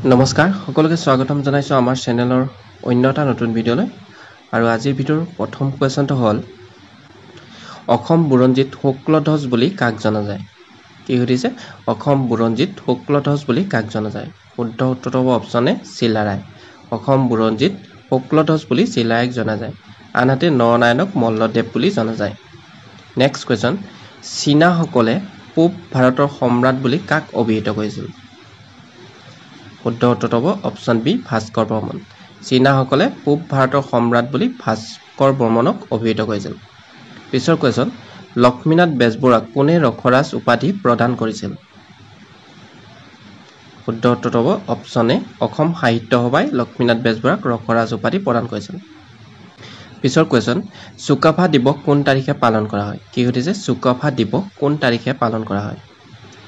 নমস্কাৰ সকলোকে স্বাগতম জনাইছো আমাৰ চেনেলৰ অন্য এটা নতুন ভিডিঅ'লৈ আৰু আজিৰ ভিডিঅ'ৰ প্ৰথম কোৱেশ্যনটো হ'ল অসম বুৰঞ্জীত শুক্লধ্বজ বুলি কাক জনা যায় কি সুধিছে অসম বুৰঞ্জীত শুক্লধ্বজ বুলি কাক জনা যায় শুদ্ধ উত্তৰটো হ'ব অপচন এ চিলাৰায় অসম বুৰঞ্জীত শুক্লধ্বজ বুলি চিলাৰায়ক জনা যায় আনহাতে নৰনাৰায়ণক মল্লদেৱ বুলি জনা যায় নেক্সট কোৱেশ্যন চীনাসকলে পূব ভাৰতৰ সম্ৰাট বুলি কাক অভিহিত কৰিছিল শুদ্ধ উত্তৰটো হ'ব অপচন বি ভাস্কৰ বৰ্মন চীনাসকলে পূব ভাৰতৰ সম্ৰাট বুলি ভাস্কৰ বৰ্মনক অভিহিত কৰিছিল পিছৰ কোৱেশ্যন লক্ষ্মীনাথ বেজবৰুৱাক কোনে ৰখৰাজ উপাধি প্ৰদান কৰিছিল শুদ্ধ উত্তৰটো হ'ব অপচন এ অসম সাহিত্য সভাই লক্ষ্মীনাথ বেজবৰুৱাক ৰখৰাজ উপাধি প্ৰদান কৰিছিল পিছৰ কোৱেশ্যন চুকাফা দিৱস কোন তাৰিখে পালন কৰা হয় কি সুধিছে চুকাফা দিৱস কোন তাৰিখে পালন কৰা হয়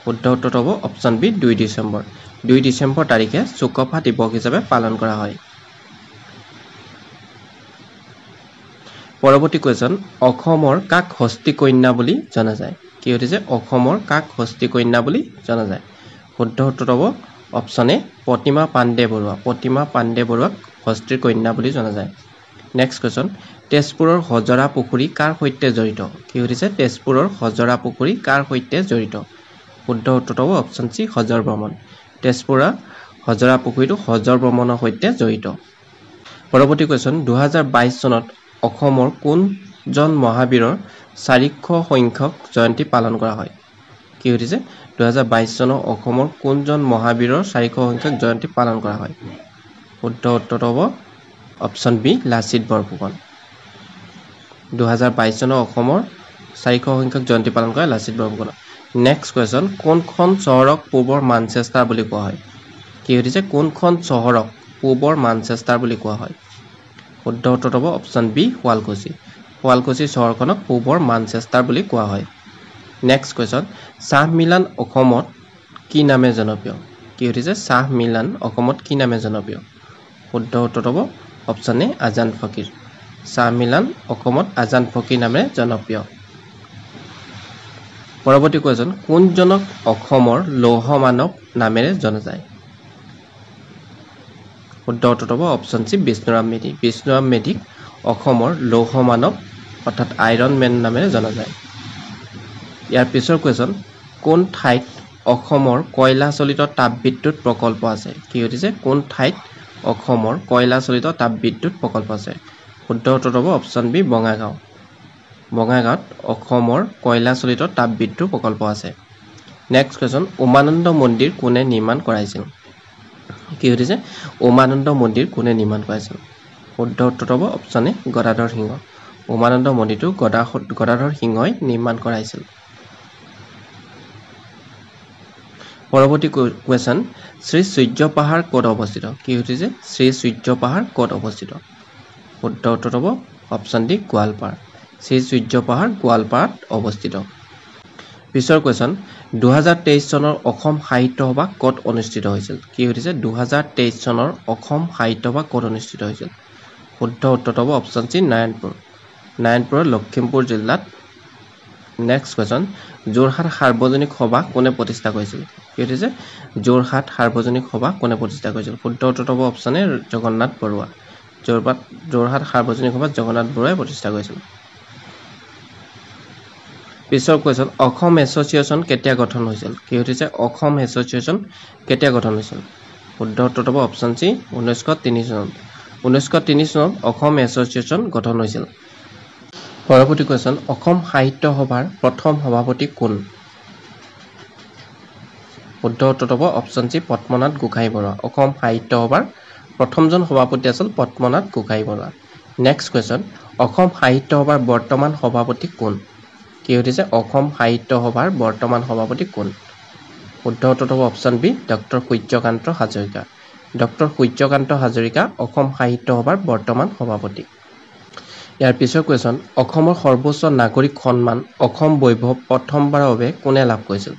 শুদ্ধ উত্তৰটো হ'ব অপচন বি 2 ডিচেম্বৰ 2 ডিচেম্বৰ তাৰিখে চুকাফা দিৱস হিচাপে পালন কৰা হয় পৰৱৰ্তী কোৱেশ্যন অসমৰ কাক হস্তি কন্যা বুলি জনা যায় কি সুধিছে অসমৰ কাক হস্তি কন্যা বুলি জনা যায় শুদ্ধ উত্তৰটো হ'ব অপচন এ প্ৰতিমা পাণ্ডে বৰুৱাক হস্তিৰ কন্যা বুলি জনা যায় নেক্সট কোৱেশ্যন তেজপুৰৰ হজৰা পুখুৰী কাৰ সৈতে জড়িত কি সুধিছে তেজপুৰৰ হজৰা পুখুৰী কাৰ সৈতে জড়িত শুদ্ধ উত্তৰটো হ'ব অপচন সি হজৰ ভ্ৰমণ তেজপুৰৰ হজৰা পুখুৰীটো হজৰ ভ্ৰমণৰ সৈতে জড়িত পৰৱৰ্তী কোৱেশ্যন 2022 চনত অসমৰ কোনজন মহাবীৰৰ 400 সংখ্যক জয়ন্তী পালন কৰা হয় কি সুধিছে 2022 চনত অসমৰ কোনজন মহাবীৰৰ 400 সংখ্যক জয়ন্তী পালন কৰা হয় শুদ্ধ উত্তৰটো হ'ব অপচন বি লাচিত বৰফুকন 2022 চনত অসমৰ 400 সংখ্যক জয়ন্তী পালন কৰা লাচিত বৰফুকন নেক্সট কোৱেশ্যন কোনখন চহৰক পূবৰ মানচেষ্টাৰ বুলি কোৱা হয় কি সুধিছে কোনখন চহৰক পূবৰ মানচেষ্টাৰ বুলি কোৱা হয় শুদ্ধ উত্তৰটো হ'ব অপচন বি শুৱালকুছি চহৰখনক পূবৰ মানচেষ্টাৰ বুলি কোৱা হয় নেক্সট কোৱেশ্যন চাহ মিলান অসমত কি নামে জনপ্ৰিয় কি সুধিছে চাহ মিলান অসমত কি নামে জনপ্ৰিয় শুদ্ধ উত্তৰটো হ'ব অপচন এ আজান ফকীৰ চাহ মিলান অসমত আজান ফকীৰ নামে জনপ্ৰিয় পৰৱৰ্তী কোৱেশ্যন কোনজনক অসমৰ লৌহ মানৱ নামেৰে জনা যায় শুদ্ধ উত্তৰটো হ'ব অপচন সি বিষ্ণুৰাম মেধিক অসমৰ লৌহ মানৱ অৰ্থাৎ আইৰণ মেন নামেৰে জনা যায় ইয়াৰ পিছৰ কোৱেশ্যন কোন ঠাইত অসমৰ কয়লা চলিত তাপবিদ্যুৎ প্ৰকল্প আছে কি সুধিছে কোন ঠাইত অসমৰ কয়লা চলিত তাপবিদ্যুৎ প্ৰকল্প আছে শুদ্ধ উত্তৰটো হ'ব অপচন বি বঙাইগাঁৱত অসমৰ কয়লা চলিত তাপবিদ্যুৎ প্ৰকল্প আছে নেক্সট কোৱেশ্যন উমানন্দ মন্দিৰ কোনে নিৰ্মাণ কৰাইছিল কি সুধিছে উমানন্দ মন্দিৰ কোনে নিৰ্মাণ কৰাইছিল শুদ্ধ উত্তৰটো হ'ব অপচন এ গদাধৰ সিংহ উমানন্দ মন্দিৰটো গদাধৰ সিংহই নিৰ্মাণ কৰাইছিল পৰৱৰ্তী কোৱেশ্যন শ্ৰী সূৰ্য পাহাৰ ক'ত অৱস্থিত কি সুধিছে শ্ৰী সূৰ্য পাহাৰ ক'ত অৱস্থিত শুদ্ধ উত্তৰটো হ'ব অপচন ডি গোৱালপাৰা শ্ৰী সূৰ্য পাহাৰ গোৱালপাৰাত অৱস্থিত পিছৰ কোৱেশ্যন 2023 চনৰ অসম সাহিত্য সভা ক'ত অনুষ্ঠিত হৈছিল কি সুধিছে 2023 চনৰ অসম সাহিত্য সভা ক'ত অনুষ্ঠিত হৈছিল শুদ্ধ উত্তৰটো হ'ব অপচন চি নাৰায়ণপুৰৰ লখিমপুৰ জিলাত নেক্সট কোৱেশ্যন যোৰহাট সাৰ্বজনিক সভা কোনে প্ৰতিষ্ঠা কৰিছিল কি সুধিছে যোৰহাট সাৰ্বজনিক সভা কোনে প্ৰতিষ্ঠা কৰিছিল শুদ্ধ উত্তৰটো হ'ব অপচন এ জগন্নাথ বৰুৱা যোৰহাট সাৰ্বজনিক সভা জগন্নাথ বৰুৱাই প্ৰতিষ্ঠা কৰিছিল পিছৰ কোৱেশ্যন অসম এছ'চিয়েশ্যন কেতিয়া গঠন হৈছিল কি সুধিছে অসম এছ'চিয়েশ্যন কেতিয়া গঠন হৈছিল শুদ্ধ উত্তৰটো হ'ব অপচন চি 1903 চনত অসম এছ'চিয়েশ্যন গঠন হৈছিল পৰৱৰ্তী কোৱেশ্যন অসম সাহিত্য সভাৰ প্ৰথম সভাপতি কোন শুদ্ধ উত্তৰটো হ'ব অপচন চি পদ্মনাথ গোহাঁই বৰুৱা অসম সাহিত্য সভাৰ প্ৰথমজন সভাপতি আছিল পদ্মনাথ গোহাঁই বৰুৱা নেক্সট কোৱেশ্যন অসম সাহিত্য সভাৰ বৰ্তমান সভাপতি কোন কি সুধিছে অসম সাহিত্য সভাৰ বৰ্তমান সভাপতি কোন শুদ্ধ উত্তৰটো হ'ব অপচন বি ডক্টৰ সূৰ্যকান্ত হাজৰিকা অসম সাহিত্য সভাৰ বৰ্তমান সভাপতি ইয়াৰ পিছৰ কোৱেশ্যন অসমৰ সৰ্বোচ্চ নাগৰিক সন্মান অসম বৈভৱ প্ৰথমবাৰৰ বাবে কোনে লাভ কৰিছিল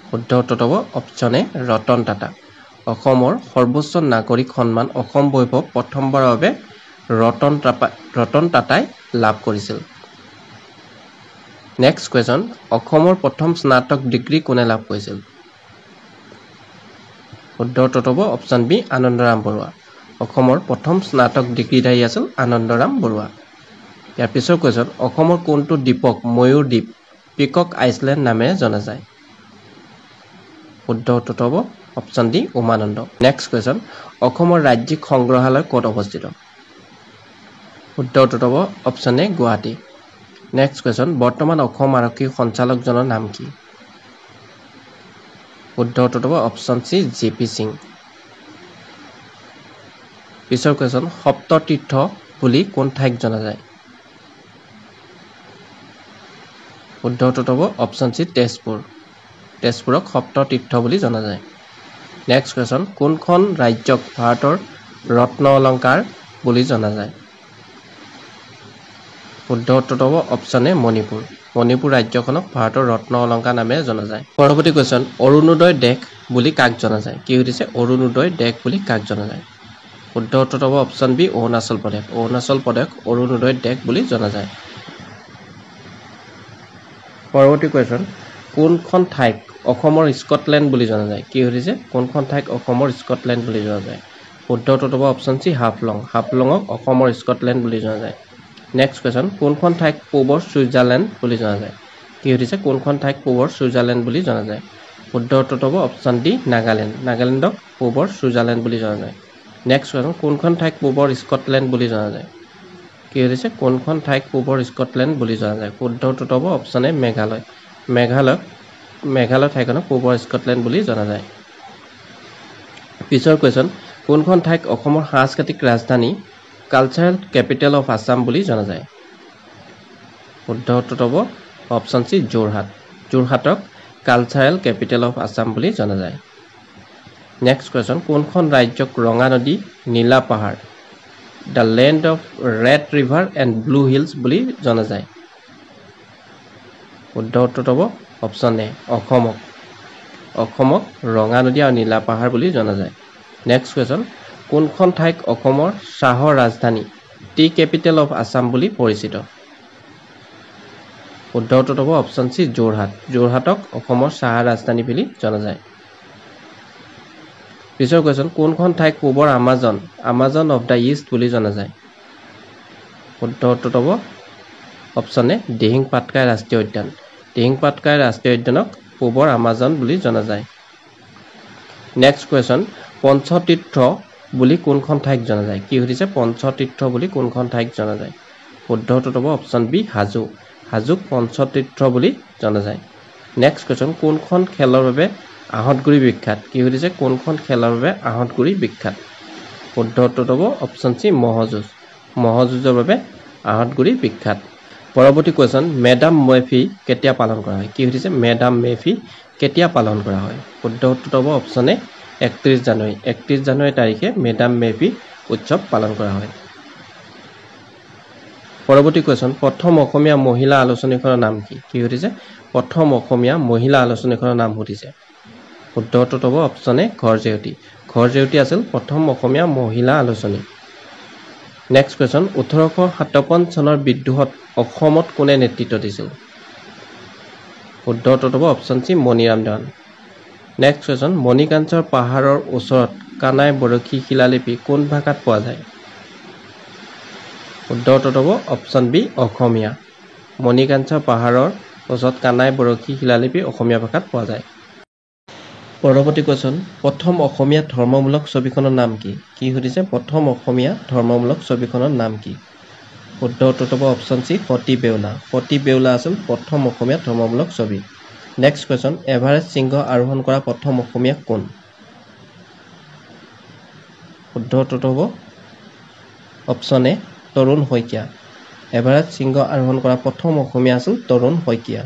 শুদ্ধ উত্তৰটো হ'ব অপচন এ ৰতন টাটা অসমৰ সৰ্বোচ্চ নাগৰিক সন্মান অসম বৈভৱ প্ৰথমবাৰৰ বাবে ৰতন টাটাই লাভ কৰিছিল নেক্সট কোৱেশ্যন অসমৰ প্ৰথম স্নাতক ডিগ্ৰী কোনে লাভ কৰিছিল শুদ্ধ উত্তৰ হ'ব অপশ্যন বি আনন্দৰাম বৰুৱা অসমৰ প্ৰথম স্নাতক ডিগ্ৰীধাৰী আছিল আনন্দৰাম বৰুৱা ইয়াৰ পিছৰ কোৱেশ্যন অসমৰ কোনটো দ্বীপক ময়ূৰ দ্বীপ পিকক আইছলেণ্ড নামেৰে জনা যায় শুদ্ধ উত্তৰ হ'ব option D Umananda next question অসমৰ ৰাজ্যিক সংগ্ৰহালয় ক'ত অৱস্থিত শুদ্ধ উত্তৰ হ'ব option A Guwahati next question বৰ্তমান অসম আৰক্ষী সঞ্চালকজনৰ নাম কি শুদ্ধ উত্তৰ হ'ব অপশ্যন চি জে.পি. সিং পিছৰ কোৱেশ্যন সপ্ততীৰ্থ বুলি কোন ঠাইক জনা যায় শুদ্ধ উত্তৰ হ'ব অপশ্যন চি তেজপুৰক সপ্ততীৰ্থ বুলি জনা যায় নেক্সট কোৱেশ্যন কোনখন ৰাজ্যক ভাৰতৰ ৰত্ন অলংকাৰ বুলি জনা যায় শুদ্ধ উত্তৰ হ'ব অপশ্যন এ মণিপুৰ ৰাজ্যখনক ভাৰতৰ ৰত্ন অলংকাৰ নামেৰে জনা যায় পৰৱৰ্তী কোৱেশ্যন অৰুণোদয় দেশ বুলি কাক জনা যায় কি সুধিছে অৰুণোদয় দেশ বুলি কাক জনা যায় শুদ্ধ উত্তৰ হ'ব অপশ্যন বি অৰুণাচল প্ৰদেশ অৰুণোদয় দেশ বুলি জনা যায় পৰৱৰ্তী কোৱেশ্যন কোনখন ঠাইক অসমৰ স্কটলেণ্ড বুলি জনা যায় কি সুধিছে কোনখন ঠাইক অসমৰ স্কটলেণ্ড বুলি জনা যায় শুদ্ধ উত্তৰ হ'ব অপশ্যন চি হাফলঙক অসমৰ স্কটলেণ্ড বুলি জনা যায় নেক্সট কোৱেশ্যন কোনখন ঠাইক পূবৰ ছুইজাৰলেণ্ড বুলি জনা যায় কি সুধিছে কোনখন ঠাইক পূবৰ ছুইজাৰলেণ্ড বুলি জনা যায় শুদ্ধ উত্তৰ হ'ব অপশ্যন ডি নাগালেণ্ডক পূবৰ ছুইজাৰলেণ্ড বুলি জনা যায় নেক্সট কোৱেশ্যন কোনখন ঠাইক পূবৰ স্কটলেণ্ড বুলি জনা যায় কি সুধিছে কোনখন ঠাইক পূবৰ স্কটলেণ্ড বুলি জনা যায় শুদ্ধ উত্তৰ হ'ব অপশ্যন এ মেঘালয় ঠাইখনক পূবৰ স্কটলেণ্ড বুলি জনা যায় পিছৰ কুৱেশ্যন কোনখন ঠাইক অসমৰ সাংস্কৃতিক ৰাজধানী কালচাৰেল কেপিটেল অফ আছাম বুলি জনা যায় শুদ্ধ উত্তৰ হ'ব অপশ্যন চি যোৰহাটক কালচাৰেল কেপিটেল অফ আছাম বুলি জনা যায় নেক্সট কুৱেশ্যন কোনখন ৰাজ্যক ৰঙা নদী নীলা পাহাৰ the land of red river and blue hills বুলি জনা যায় শুদ্ধ উত্তৰ হ'ব অপশ্যন এ অসমক ৰঙা নদী আৰু নীলা পাহাৰ বুলি জনা যায় নেক্সট কুৱেশ্যন কোনখন ঠাইক অসমৰ চাহৰ ৰাজধানী টি কেপিটেল অফ আছাম বুলি পৰিচিত শুদ্ধ উত্তৰ হ'ব অপশ্যন চি যোৰহাটক অসমৰ চাহৰ ৰাজধানী বুলি জনা যায় পিছৰ কুৱেশ্যন কোনখন ঠাইক পূবৰ আমাজন অফ দ্য ইষ্ট বুলি জনা যায় শুদ্ধ উত্তৰ হ'ব অপশ্যন এ দিহিং পাটকাই ৰাষ্ট্ৰীয় উদ্যানক পূবৰ আমাজন বুলি জনা যায় নেক্সট কুৱেশ্যন পঞ্চতীৰ্থ বুলি কোনখন ঠাইক জনা যায় কি সুধিছে পঞ্চতীৰ্থ বুলি কোনখন ঠাইক জনা যায় শুদ্ধ উত্তৰ হ'ব অপশ্যন বি হাজোক পঞ্চতীৰ্থ বুলি জনা যায় নেক্সট কুৱেশ্যন কোনখন খেলৰ বাবে আহঁতগুৰি বিখ্যাত কি সুধিছে কোনখন খেলৰ বাবে আহঁতগুৰি বিখ্যাত শুদ্ধ উত্তৰ হ'ব অপশ্যন চি মহযুঁজৰ বাবে আহঁতগুৰি বিখ্যাত পৰৱৰ্তী কুৱেশ্যন মেডাম মেফি কেতিয়া পালন কৰা হয় কি সুধিছে মেডাম মেফি কেতিয়া পালন কৰা হয় শুদ্ধ উত্তৰ হ'ব অপশ্যন এ 31 জানুৱাৰী তাৰিখে মেডাম মেফি উৎসৱ পালন কৰা হয় পৰৱৰ্তী কুৱেশ্যন প্ৰথম অসমীয়া মহিলা আলোচনীখনৰ নাম কি সুধিছে প্ৰথম অসমীয়া মহিলা আলোচনীখনৰ নাম সুধিছে শুদ্ধ উত্তৰ হ'ব অপশ্যন এ ঘৰ জেউতি আছিল প্ৰথম অসমীয়া মহিলা আলোচনী নেক্সট কুৱেশ্যন 1857 চনৰ বিদ্ৰোহত অসমত কোনে নেতৃত্ব দিছিল শুদ্ধ উত্তৰ হ'ব option C Maniram Dewan next question মণিকাঞ্চৰ পাহাৰৰ ওচৰত কানাই বৰশী শিলালিপি কোন ভাষাত পোৱা যায় শুদ্ধ উত্তৰ হ'ব অপশ্যন বি অসমীয়া মণিকাঞ্চৰ পাহাৰৰ ওচৰত কানাই বৰশী শিলালিপি অসমীয়া ভাষাত পোৱা যায় পৰৱৰ্তী কুৱেশ্যন প্ৰথম অসমীয়া ধৰ্মমূলক ছবিখনৰ নাম কি সুধিছে প্ৰথম অসমীয়া ধৰ্মমূলক ছবিখনৰ নাম কি শুদ্ধ উত্তৰ হ'ব অপশ্যন চি সতী বেউলা আছিল প্ৰথম অসমীয়া ধৰ্মমূলক ছবি নেক্সট কুৱেশ্যন এভাৰেষ্ট শৃংগ আৰোহণ কৰা প্ৰথম অসমীয়া কোন শুদ্ধ উত্তৰ হ'ব option A Tarun Saikia Everest শৃংগ আৰোহণ কৰা প্ৰথম অসমীয়া আছিল তৰুণ শইকীয়া